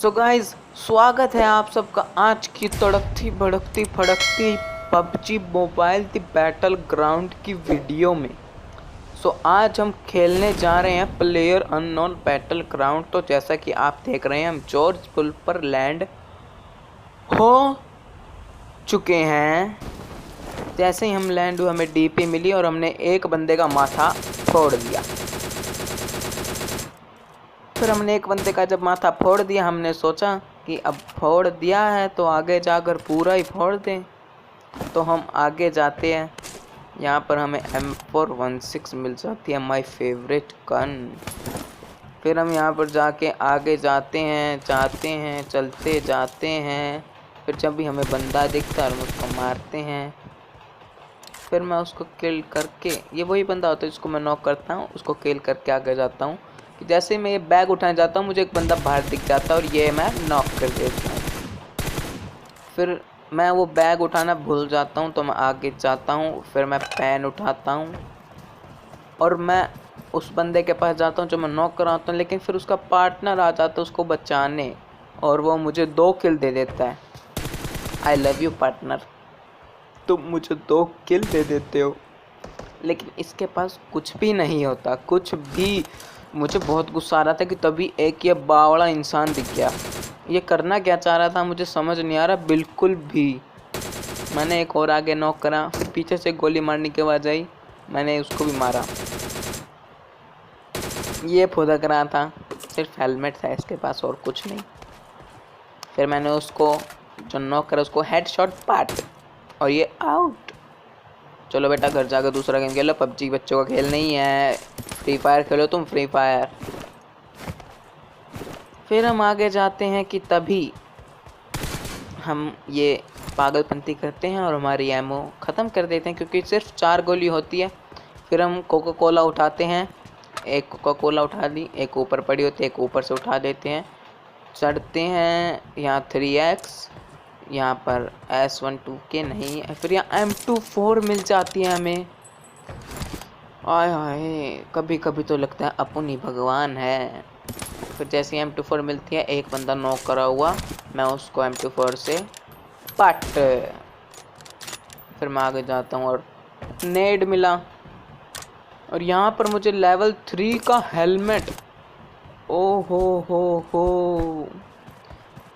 So guys, स्वागत है आप सबका आज की तड़कती भड़कती फड़कती पबजी मोबाइल दी बैटल ग्राउंड की वीडियो में। आज हम खेलने जा रहे हैं प्लेयर अननोन बैटल ग्राउंड। तो जैसा कि आप देख रहे हैं, हम जॉर्ज पुल पर लैंड हो चुके हैं। जैसे ही हम लैंड हुए, हमें डीपी मिली और हमने एक बंदे का माथा फोड़ दिया। फिर हमने एक बंदे का जब माथा फोड़ दिया, हमने सोचा कि अब फोड़ दिया है तो आगे जाकर पूरा ही फोड़ दें। तो हम आगे जाते हैं। यहाँ पर हमें M416 मिल जाती है, माय फेवरेट गन। फिर हम यहाँ पर जाके आगे जाते हैं चलते जाते हैं। फिर जब भी हमें बंदा दिखता है हम उसको मारते हैं। फिर मैं उसको किल करके, ये वही बंदा होता है जिसको मैं नॉक करता हूँ, उसको किल करके आगे जाता हूँ। कि जैसे मैं ये बैग उठाने जाता हूँ, मुझे एक बंदा बाहर दिख जाता है और ये मैं नॉक कर देता हूँ। फिर मैं वो बैग उठाना भूल जाता हूँ तो मैं आगे जाता हूँ। फिर मैं पेन उठाता हूँ और मैं उस बंदे के पास जाता हूँ जो मैं नॉक कराता हूँ। लेकिन फिर उसका पार्टनर आ जाता है उसको बचाने और वो मुझे 2 किल दे देता है। आई लव यू पार्टनर, तुम मुझे 2 किल दे देते हो। लेकिन इसके पास कुछ भी नहीं होता, कुछ भी। मुझे बहुत गुस्सा आ रहा था कि तभी एक ये बावड़ा इंसान दिख गया। ये करना क्या चाह रहा था मुझे समझ नहीं आ रहा बिल्कुल भी। मैंने एक और आगे नॉक करा, फिर पीछे से गोली मारने की आवाज़ आई, मैंने उसको भी मारा। ये फुदक रहा था, सिर्फ हेलमेट था इसके पास और कुछ नहीं। फिर मैंने उसको जो नॉक करा उसको हेडशॉट पाट और ये आउट। चलो बेटा घर जाकर दूसरा गेम खेलो, पबजी बच्चों का खेल नहीं है। फ्री फायर खेलो तुम, फ्री फायर। फिर हम आगे जाते हैं कि तभी हम ये पागलपंती करते हैं और हमारी एमओ ख़त्म कर देते हैं क्योंकि सिर्फ 4 गोली होती है। फिर हम कोका कोला उठाते हैं, एक कोका कोला उठा ली, एक ऊपर पड़ी होती है, एक ऊपर से उठा देते हैं। चढ़ते हैं यहाँ 3x, यहाँ पर S12K नहीं है। फिर यहाँ M24 मिल जाती है हमें। आय हाय, कभी कभी तो लगता है अपन ही भगवान है। फिर जैसे M24 मिलती है, एक बंदा नॉक करा हुआ, मैं उसको M24 से पट। फिर मैं आगे जाता हूँ और नेड मिला और यहाँ पर मुझे लेवल 3 का हेलमेट। ओ हो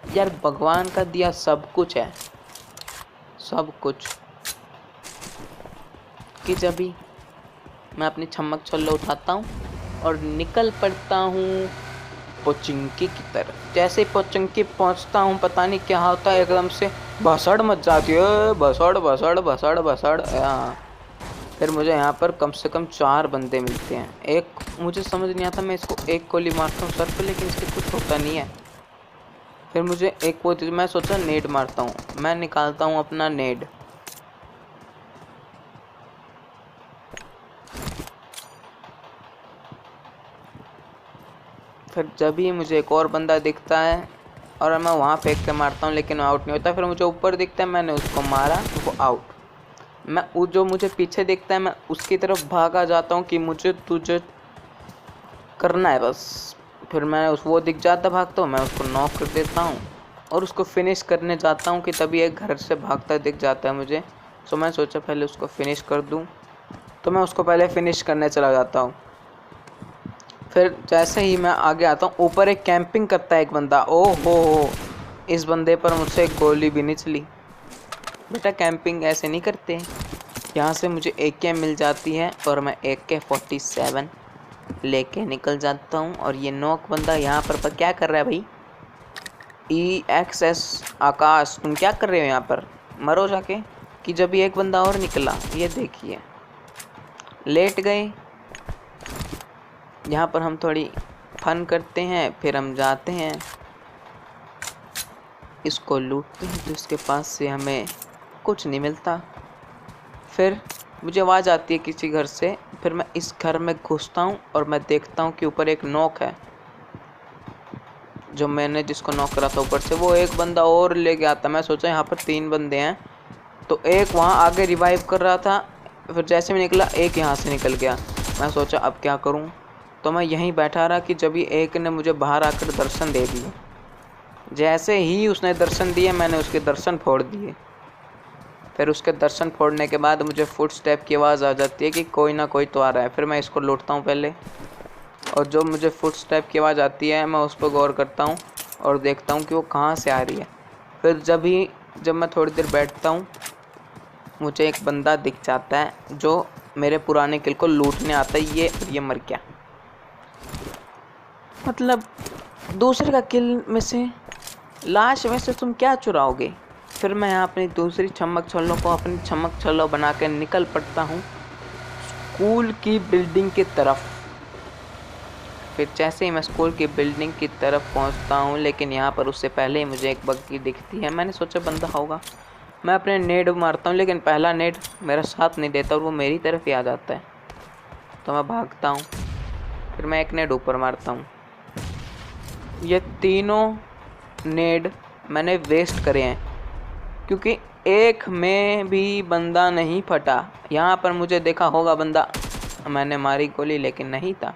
यार, भगवान का दिया सब कुछ है, सब कुछ। कि जब भी मैं अपनी छमक छल्लो उठाता हूँ और निकल पड़ता हूँ पोचिंकी की तरफ। जैसे पोचिंकी पहुँचता हूँ, पता नहीं क्या होता है, एकदम से भसड़ मच जाती है, भसड़। फिर मुझे यहाँ पर कम से कम 4 बंदे मिलते हैं। एक मुझे समझ नहीं आता, मैं इसको एक गोली मारता हूँ सर पे लेकिन इसके कुछ होता नहीं है। फिर मुझे एक वो, मैं सोचा नेड मारता हूँ, मैं निकालता हूँ अपना नेड। फिर जब भी मुझे एक और बंदा दिखता है और मैं वहाँ फेंक के मारता हूँ लेकिन आउट नहीं होता। फिर मुझे ऊपर दिखता है, मैंने उसको मारा तो वो आउट। मैं जो मुझे पीछे दिखता है मैं उसकी तरफ भागा जाता हूँ कि मुझे तुझे करना है बस। फिर मैं वो दिख जाता भागता हूँ, मैं उसको नॉक कर देता हूँ और उसको फिनिश करने जाता हूँ कि तभी एक घर से भागता दिख जाता है मुझे। मैं सोचा पहले उसको फिनिश कर दूँ, तो मैं उसको पहले फिनिश करने चला जाता हूँ। फिर जैसे ही मैं आगे आता हूँ, ऊपर एक कैंपिंग करता है एक बंदा। ओह हो, इस बंदे पर मुझसे एक गोली भी नहीं चली। बेटा कैंपिंग ऐसे नहीं करते। यहाँ से मुझे AK मिल जाती है और मैं AK-47 लेके निकल जाता हूँ। और ये नॉक बंदा यहाँ पर क्या कर रहा है भाई? EXS आकाश, तुम क्या कर रहे हो यहाँ पर? मरो जाके। कि जब एक बंदा और निकला, ये देखिए, लेट गए। यहाँ पर हम थोड़ी फन करते हैं, फिर हम जाते हैं इसको लूटते हैं तो इसके पास से हमें कुछ नहीं मिलता। फिर मुझे आवाज़ आती है किसी घर से, फिर मैं इस घर में घुसता हूँ और मैं देखता हूँ कि ऊपर एक नॉक है, जो मैंने जिसको नॉक करा था ऊपर से वो एक बंदा और लेके आता। मैं सोचा यहाँ पर 3 बंदे हैं, तो एक वहाँ आगे रिवाइव कर रहा था। फिर जैसे मैं निकला, एक यहाँ से निकल गया। मैं सोचा अब क्या करूँ, तो मैं यहीं बैठा रहा कि जब ही एक ने मुझे बाहर आकर दर्शन दे दिए। जैसे ही उसने दर्शन दिए मैंने उसके दर्शन फोड़ दिए। फिर उसके दर्शन फोड़ने के बाद मुझे फुट स्टेप की आवाज़ आ जाती है कि कोई ना कोई तो आ रहा है। फिर मैं इसको लूटता हूँ पहले, और जो मुझे फुट स्टेप की आवाज़ आती है मैं उस पर गौर करता हूँ और देखता हूँ कि वो कहाँ से आ रही है। फिर जब मैं थोड़ी देर बैठता हूँ मुझे एक बंदा दिख जाता है जो मेरे पुराने किल को लूटने आता है। ये मर गया, मतलब दूसरे का किल में से, लाश में से तुम क्या चुराओगे। फिर मैं यहाँ अपनी दूसरी छमक छल्लों को अपनी छमक छल्लों बना के निकल पड़ता हूँ स्कूल की बिल्डिंग की तरफ। फिर जैसे ही मैं स्कूल की बिल्डिंग की तरफ पहुँचता हूँ, लेकिन यहाँ पर उससे पहले ही मुझे एक बग्गी दिखती है। मैंने सोचा बंदा होगा, मैं अपने नेड मारता हूँ, लेकिन पहला नेड मेरा साथ नहीं देता और वो मेरी तरफ ही आ जाता है। तो मैं भागता हूँ, फिर मैं एक नेड ऊपर मारता हूँ। ये तीनों नेड मैंने वेस्ट करे हैं क्योंकि एक में भी बंदा नहीं फटा। यहाँ पर मुझे देखा होगा बंदा, मैंने मारी गोली लेकिन नहीं था।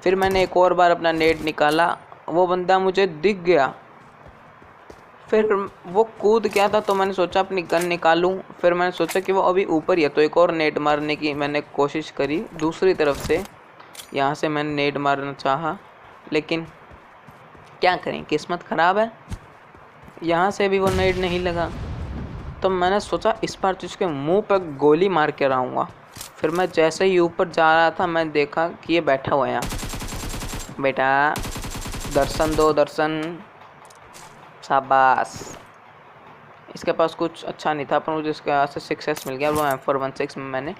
फिर मैंने एक और बार अपना नेट निकाला, वो बंदा मुझे दिख गया। फिर वो कूद गया था तो मैंने सोचा अपनी गन निकालूं। फिर मैंने सोचा कि वो अभी ऊपर ही है, तो एक और नेट मारने की मैंने कोशिश करी दूसरी तरफ से। यहाँ से मैंने नेट मारना चाहा, लेकिन क्या करें, किस्मत ख़राब है, यहाँ से भी वो नेट नहीं लगा। तो मैंने सोचा इस बार तो इसके मुंह पर गोली मार के रहूँगा। फिर मैं जैसे ही ऊपर जा रहा था मैं देखा कि ये बैठा हुआ है यहाँ। बेटा दर्शन दो, दर्शन, शाबाश। इसके पास कुछ अच्छा नहीं था पर मुझे इसके पास से सक्सेस मिल गया। वो M416 में मैंने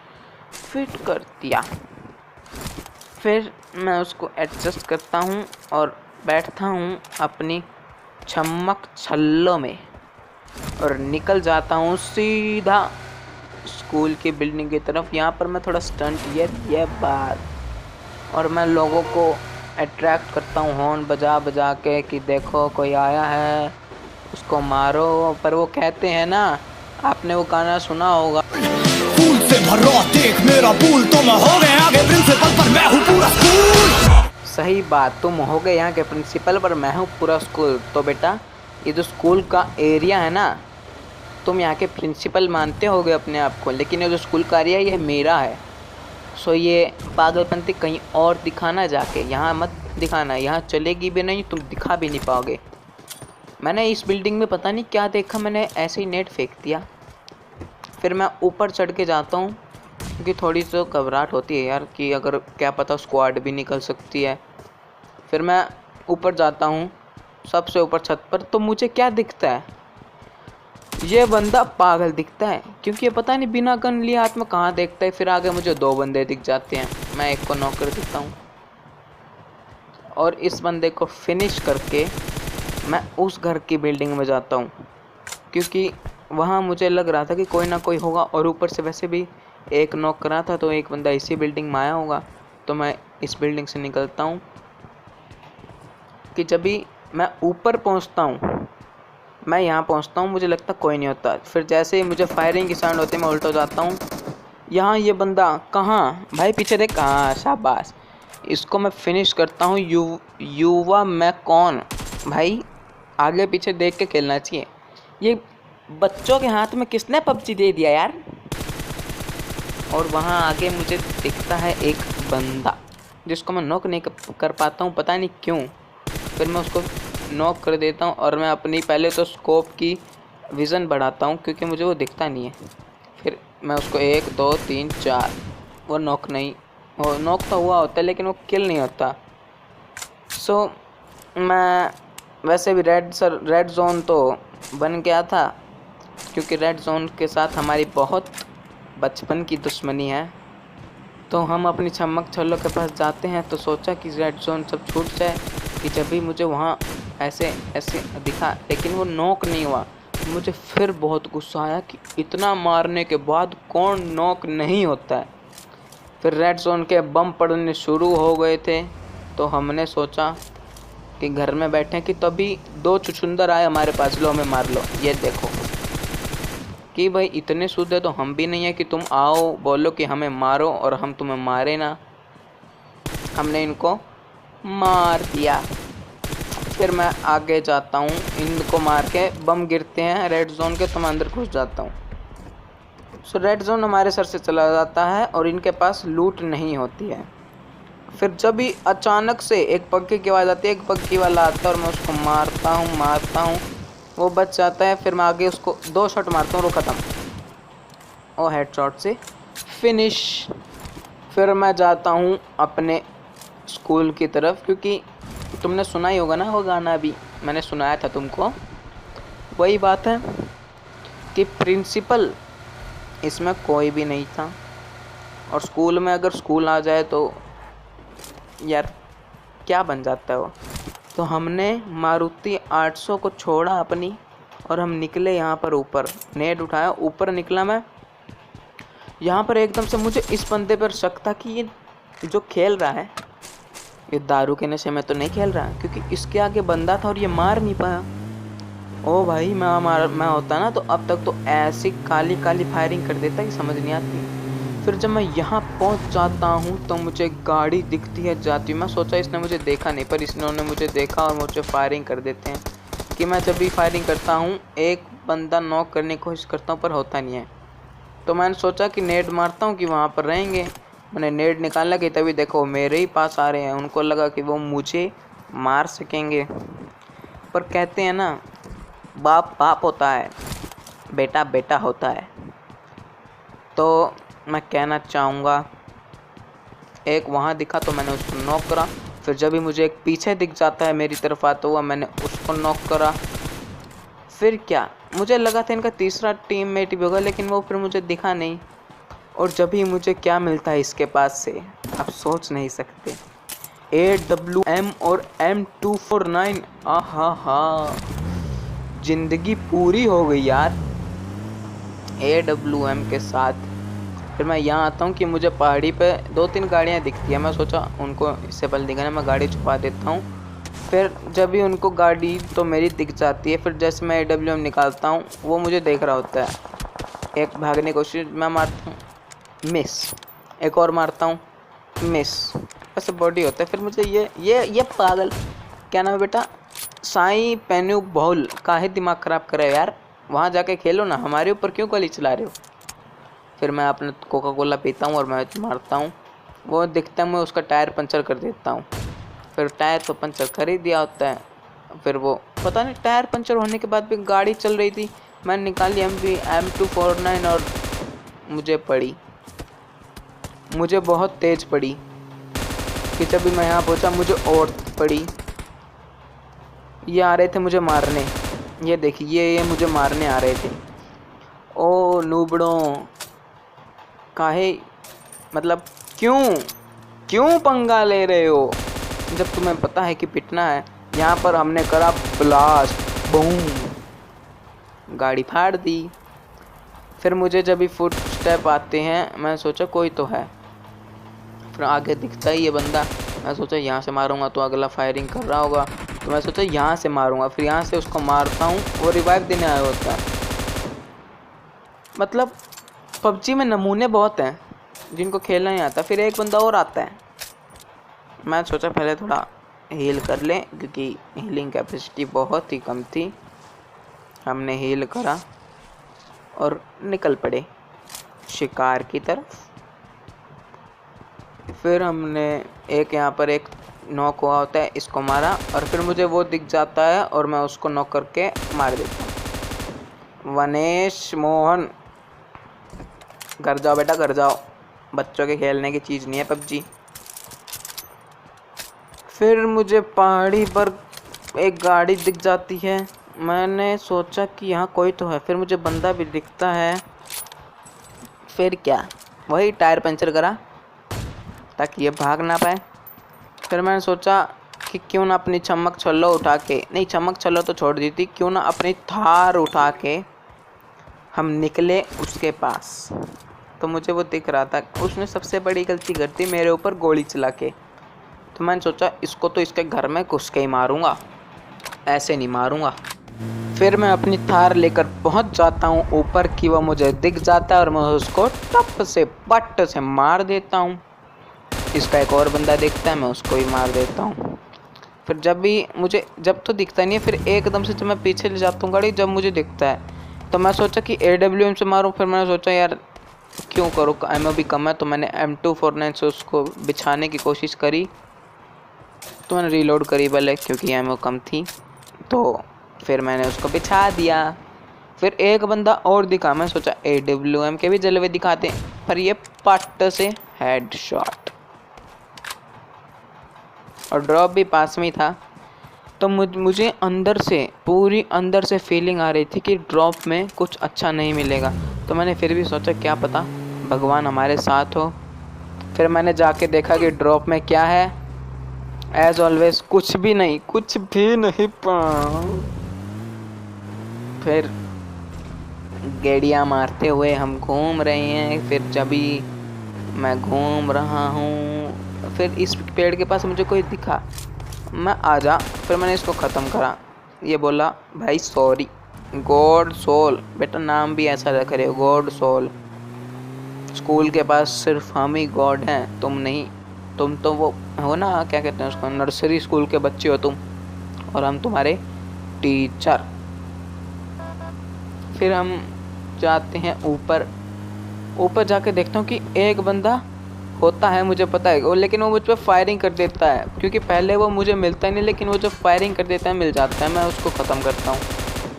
फिट कर दिया। फिर मैं उसको एडजस्ट करता हूँ और बैठता हूँ अपनी छमक छल्लों में और निकल जाता हूँ सीधा स्कूल की बिल्डिंग की तरफ। यहाँ पर मैं थोड़ा स्टंट ये बात, और मैं लोगों को अट्रैक्ट करता हूँ हॉर्न बजा बजा के कि देखो कोई आया है, उसको मारो। पर वो कहते हैं ना, आपने वो गाना सुना होगा, फूल से भरो देख मेरा पूल, तुम हो गए आगे प्रिंसिपल पर मैं हूँ पूरा स्कूल। सही बात, तुम हो गए यहाँ के प्रिंसिपल पर मैं हूँ पूरा स्कूल। तो बेटा ये जो स्कूल का एरिया है ना, तुम यहाँ के प्रिंसिपल मानते होगे अपने आप को, लेकिन ये जो स्कूल का एरिया ये मेरा है। सो ये पागलपंती कहीं और दिखाना, जाके यहाँ मत दिखाना, यहाँ चलेगी भी नहीं, तुम दिखा भी नहीं पाओगे। मैंने इस बिल्डिंग में पता नहीं क्या देखा, मैंने ऐसे ही नेट फेंक दिया। फिर मैं ऊपर चढ़ के जाता हूँ क्योंकि थोड़ी सी घबराहट होती है यार कि अगर क्या पता स्क्वाड भी निकल सकती है। फिर मैं ऊपर जाता हूँ सबसे ऊपर छत पर, तो मुझे क्या दिखता है, ये बंदा पागल दिखता है क्योंकि ये पता नहीं बिना गन लिए हाथ में कहाँ देखता है। फिर आगे मुझे दो बंदे दिख जाते हैं, मैं एक को नॉक कर देता हूँ और इस बंदे को फिनिश करके मैं उस घर की बिल्डिंग में जाता हूँ क्योंकि वहाँ मुझे लग रहा था कि कोई ना कोई होगा, और ऊपर से वैसे भी एक नॉक करा था तो एक बंदा इसी बिल्डिंग में आया होगा। तो मैं इस बिल्डिंग से निकलता हूँ कि जब भी मैं ऊपर पहुँचता हूँ, मैं यहाँ पहुँचता हूँ, मुझे लगता कोई नहीं होता। फिर जैसे ही मुझे फायरिंग की साउंड होती है मैं उल्टा हो जाता हूँ। यहाँ ये बंदा कहाँ, भाई पीछे देख, कहाँ, शाबाश, इसको मैं फिनिश करता हूँ। युवा मैं कौन, भाई आगे पीछे देख के खेलना चाहिए। ये बच्चों के हाथ में किसने पबजी दे दिया यार। और वहाँ आगे मुझे दिखता है एक बंदा जिसको मैं नॉक नहीं कर पाता हूँ, पता नहीं क्यों। फिर मैं उसको नॉक कर देता हूँ और मैं अपनी पहले तो स्कोप की विज़न बढ़ाता हूँ क्योंकि मुझे वो दिखता नहीं है। फिर मैं उसको 1 2 3 4, वो नॉक नहीं, वो नॉक तो हुआ होता है लेकिन वो किल नहीं होता। सो मैं वैसे भी रेड जोन तो बन गया था क्योंकि रेड जोन के साथ हमारी बहुत बचपन की दुश्मनी है। तो हम अपनी छमक छल्लों के पास जाते हैं तो सोचा कि रेड जोन सब छूट जाए कि जब भी मुझे वहाँ ऐसे दिखा, लेकिन वो नॉक नहीं हुआ। मुझे फिर बहुत गुस्सा आया कि इतना मारने के बाद कौन नॉक नहीं होता है। फिर रेड जोन के बम पड़ने शुरू हो गए थे तो हमने सोचा कि घर में बैठे कि तभी 2 चुचुंदर आए हमारे पास, लो हमें मार लो। ये देखो कि भाई इतने शुद्ध है तो हम भी नहीं है कि तुम आओ बोलो कि हमें मारो और हम तुम्हें मारे ना। हमने इनको मार दिया। फिर मैं आगे जाता हूँ, इनको मार के बम गिरते हैं रेड जोन के, तो मैं अंदर घुस जाता हूँ। सो रेड जोन हमारे सर से चला जाता है और इनके पास लूट नहीं होती है। फिर जब भी अचानक से एक पक्के की आवाज़ आती है, एक पक्की वाला आता है और मैं उसको मारता हूँ, वो बच जाता है। फिर मैं आगे उसको 2 शॉट मारता हूँ, वो ख़त्म, और हेडशॉट से फिनिश। फिर मैं जाता हूँ अपने स्कूल की तरफ, क्योंकि तुमने सुना ही होगा ना वो गाना, भी मैंने सुनाया था तुमको। वही बात है कि प्रिंसिपल इसमें कोई भी नहीं था, और स्कूल में अगर स्कूल आ जाए तो यार क्या बन जाता है वो। तो हमने मारुति 800 को छोड़ा अपनी, और हम निकले यहाँ पर ऊपर। नेट उठाया, ऊपर निकला मैं। यहाँ पर एकदम से मुझे इस बंदे पर शक था कि ये जो खेल रहा है ये दारू के नशे में तो नहीं खेल रहा है, क्योंकि इसके आगे बंदा था और ये मार नहीं पाया। ओ भाई, मैं होता ना तो अब तक तो ऐसी काली काली फायरिंग कर देता कि समझ नहीं आती। फिर जब मैं यहाँ पहुँच जाता हूँ तो मुझे गाड़ी दिखती है जाती। मैं सोचा इसने मुझे देखा नहीं, पर इन्होंने मुझे देखा और मुझे फायरिंग कर देते हैं। कि मैं जब भी फायरिंग करता हूँ एक बंदा नॉक करने की कोशिश करता हूँ, पर होता नहीं है। तो मैंने सोचा कि नेट मारता हूँ कि वहाँ पर रहेंगे। मैंने नेट निकालना कि तभी देखो मेरे ही पास आ रहे हैं। उनको लगा कि वो मुझे मार सकेंगे, पर कहते हैं ना, बाप बाप होता है, बेटा बेटा होता है। तो मैं कहना चाहूँगा, एक वहाँ दिखा तो मैंने उसको नॉक करा। फिर जब भी मुझे एक पीछे दिख जाता है मेरी तरफ आता हुआ, मैंने उसको नॉक करा। फिर क्या, मुझे लगा था इनका तीसरा टीममेट भी होगा, लेकिन वो फिर मुझे दिखा नहीं। और जब ही मुझे क्या मिलता है इसके पास से, आप सोच नहीं सकते। AWM और M249, आहा, जिंदगी पूरी हो गई यार AWM के साथ। फिर मैं यहाँ आता हूँ कि मुझे पहाड़ी पे 2-3 गाड़ियाँ दिखती है। मैं सोचा उनको इससे पहले दिखाना, मैं गाड़ी छुपा देता हूँ। फिर जब भी उनको गाड़ी तो मेरी दिख जाती है, फिर जैसे मैं AWM निकालता हूँ वो मुझे देख रहा होता है। एक भागने की कोशिश मैं मारता हूँ, मिस। एक और मारता हूँ, मिस। ऐसे बॉडी होता है। फिर मुझे ये पागल, क्या नाम है बेटा, साईं पेन्यू बहुल, काहे दिमाग ख़राब करे यार, वहाँ जाके खेलो ना, हमारे ऊपर क्यों गोली चला रहे हो। फिर मैं अपने कोका कोला पीता हूँ और मैं मारता हूँ। वो दिखता है, मैं उसका टायर पंचर कर देता हूँ। फिर टायर तो पंचर कर ही दिया होता है। फिर वो पता नहीं, टायर पंचर होने के बाद भी गाड़ी चल रही थी। मैंने निकाली M249 और मुझे बहुत तेज़ पड़ी कि जब भी मैं यहाँ पहुँचा मुझे और पड़ी। ये आ रहे थे मुझे मारने, ये देखिए ये मुझे मारने आ रहे थे। ओ नूबड़ों, काहे, मतलब क्यों पंगा ले रहे हो जब तुम्हें पता है कि पिटना है। यहाँ पर हमने करा ब्लास्ट, बूम, गाड़ी फाड़ दी। फिर मुझे जब भी फुट स्टेप आते हैं, मैं सोचा कोई तो है। फिर आगे दिखता ही ये बंदा, मैं सोचा यहाँ से मारूंगा तो अगला फायरिंग कर रहा होगा, तो मैं सोचा यहाँ से मारूंगा। फिर यहाँ से उसको मारता हूँ, वो रिवाइव देने आया होता है। मतलब PUBG में नमूने बहुत हैं जिनको खेलना नहीं आता। फिर एक बंदा और आता है, मैं सोचा पहले थोड़ा हील कर लें, क्योंकि हीलिंग कैपेसिटी बहुत ही कम थी। हमने हील करा और निकल पड़े शिकार की तरफ। फिर हमने एक यहाँ पर एक नॉक हुआ होता है, इसको मारा, और फिर मुझे वो दिख जाता है और मैं उसको नॉक करके मार देता हूँ। वनेश मोहन, घर जाओ बेटा, घर जाओ, बच्चों के खेलने की चीज़ नहीं है PUBG। फिर मुझे पहाड़ी पर एक गाड़ी दिख जाती है। मैंने सोचा कि यहाँ कोई तो है। फिर मुझे बंदा भी दिखता है। फिर क्या, वही टायर पंचर करा ताकि ये भाग ना पाए। फिर मैंने सोचा कि क्यों ना अपनी चमक छल्लो उठा के, नहीं चमक छल्लो तो छोड़ दी थी, क्यों ना अपनी थार उठा के हम निकले उसके पास। तो मुझे वो दिख रहा था, उसने सबसे बड़ी गलती कर दी मेरे ऊपर गोली चला के। तो मैंने सोचा इसको तो इसके घर में घुस के ही मारूंगा, ऐसे नहीं मारूंगा। फिर मैं अपनी थार लेकर पहुंच जाता हूं ऊपर की, वो मुझे दिख जाता है और मैं उसको टप से पट से मार देता हूं। इसका एक और बंदा दिखता है, मैं उसको ही मार देता हूं। फिर जब तो दिखता नहीं है, फिर एकदम से जब मैं पीछे ले जाता हूँ गाड़ी, जब मुझे दिखता है तो मैं सोचा कि AWM से मारूँ। फिर मैंने सोचा यार क्यों करूँ, एमओ भी कम है, तो मैंने M249 से उसको बिछाने की कोशिश करी। तो मैंने रीलोड करी भले, क्योंकि एमओ कम थी, तो फिर मैंने उसको बिछा दिया। फिर एक बंदा और दिखा, मैं सोचा AWM के भी जलवे दिखाते हैं, पर ये पट्ट से हेडशॉट। और ड्रॉप भी पास में ही था। तो मुझे पूरी अंदर से फीलिंग आ रही थी कि ड्रॉप में कुछ अच्छा नहीं मिलेगा। तो मैंने फिर भी सोचा क्या पता भगवान हमारे साथ हो। फिर मैंने जाके देखा कि ड्रॉप में क्या है। एज ऑलवेज कुछ भी नहीं फिर गेड़ियाँ मारते हुए हम घूम रहे हैं। फिर जब भी मैं घूम रहा हूँ, फिर इस पेड़ के पास मुझे कोई दिखा, मैं आजा। फिर मैंने इसको ख़त्म करा। ये बोला भाई सॉरी, गॉड सोल, बेटा नाम भी ऐसा रख रहे हो, गॉड सोल। स्कूल के पास सिर्फ हम ही गॉड हैं, तुम नहीं। तुम तो वो हो ना, क्या कहते हैं उसको, नर्सरी स्कूल के बच्चे हो तुम, और हम तुम्हारे टीचर। फिर हम जाते हैं ऊपर जाके देखता हूँ कि एक बंदा होता है, मुझे पता है वो, लेकिन वो मुझ पर फायरिंग कर देता है, क्योंकि पहले वो मुझे मिलता ही नहीं, लेकिन वो जब फायरिंग कर देता है मिल जाता है। मैं उसको ख़त्म करता हूँ।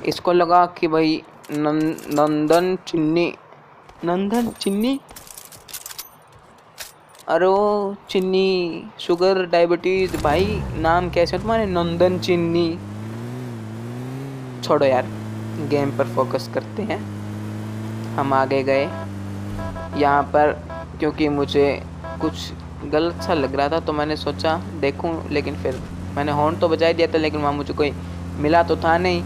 इसको लगा कि भाई नंदन चिन्नी, अरे वो चिन्नी, शुगर डायबिटीज़, भाई नाम कैसे है तुम्हारे, नंदन चिन्नी। छोड़ो यार, गेम पर फोकस करते हैं। हम आगे गए यहाँ पर, क्योंकि मुझे कुछ गलत सा लग रहा था, तो मैंने सोचा देखूं, लेकिन फिर मैंने हॉर्न तो बजा दिया था, लेकिन वहाँ मुझे कोई मिला तो था नहीं,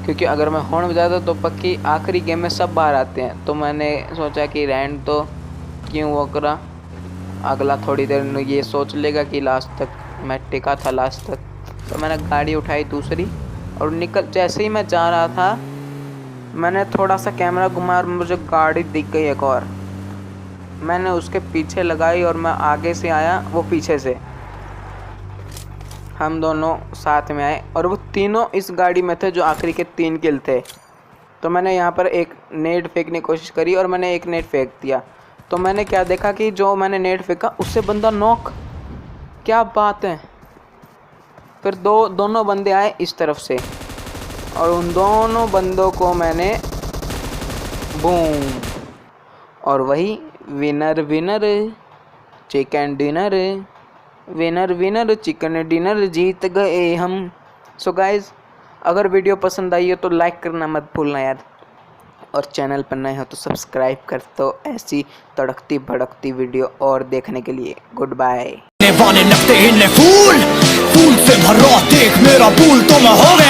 क्योंकि अगर मैं हॉर्न बजाता तो पक्की आखिरी गेम में सब बाहर आते हैं। तो मैंने सोचा कि रैंड तो क्यों वो करा, अगला थोड़ी देर में ये सोच लेगा कि लास्ट तक मैं टिका था लास्ट तक। तो मैंने गाड़ी उठाई दूसरी और जैसे ही मैं जा रहा था, मैंने थोड़ा सा कैमरा घुमाया और मुझे गाड़ी दिख गई एक और। मैंने उसके पीछे लगाई और मैं आगे से आया, वो पीछे से। हम दोनों साथ में आए और वो तीनों इस गाड़ी में थे जो आखिरी के 3 किल थे। तो मैंने यहाँ पर एक नेट फेंकने की कोशिश करी और मैंने एक नेट फेंक दिया। तो मैंने क्या देखा कि जो मैंने नेट फेंका उससे बंदा नॉक। क्या बात है। फिर दोनों बंदे आए इस तरफ से और उन दोनों बंदों को मैंने बूम, और वही winner chicken dinner, winner chicken dinner, जीत गए हम। सो गाइज, अगर वीडियो पसंद आई हो तो लाइक करना मत भूलना यार, और चैनल पर नए हो तो सब्सक्राइब कर दो ऐसी तड़कती भड़कती वीडियो और देखने के लिए। Good bye. फूल से भरा देख मेरा पूल तो मैं हो गया।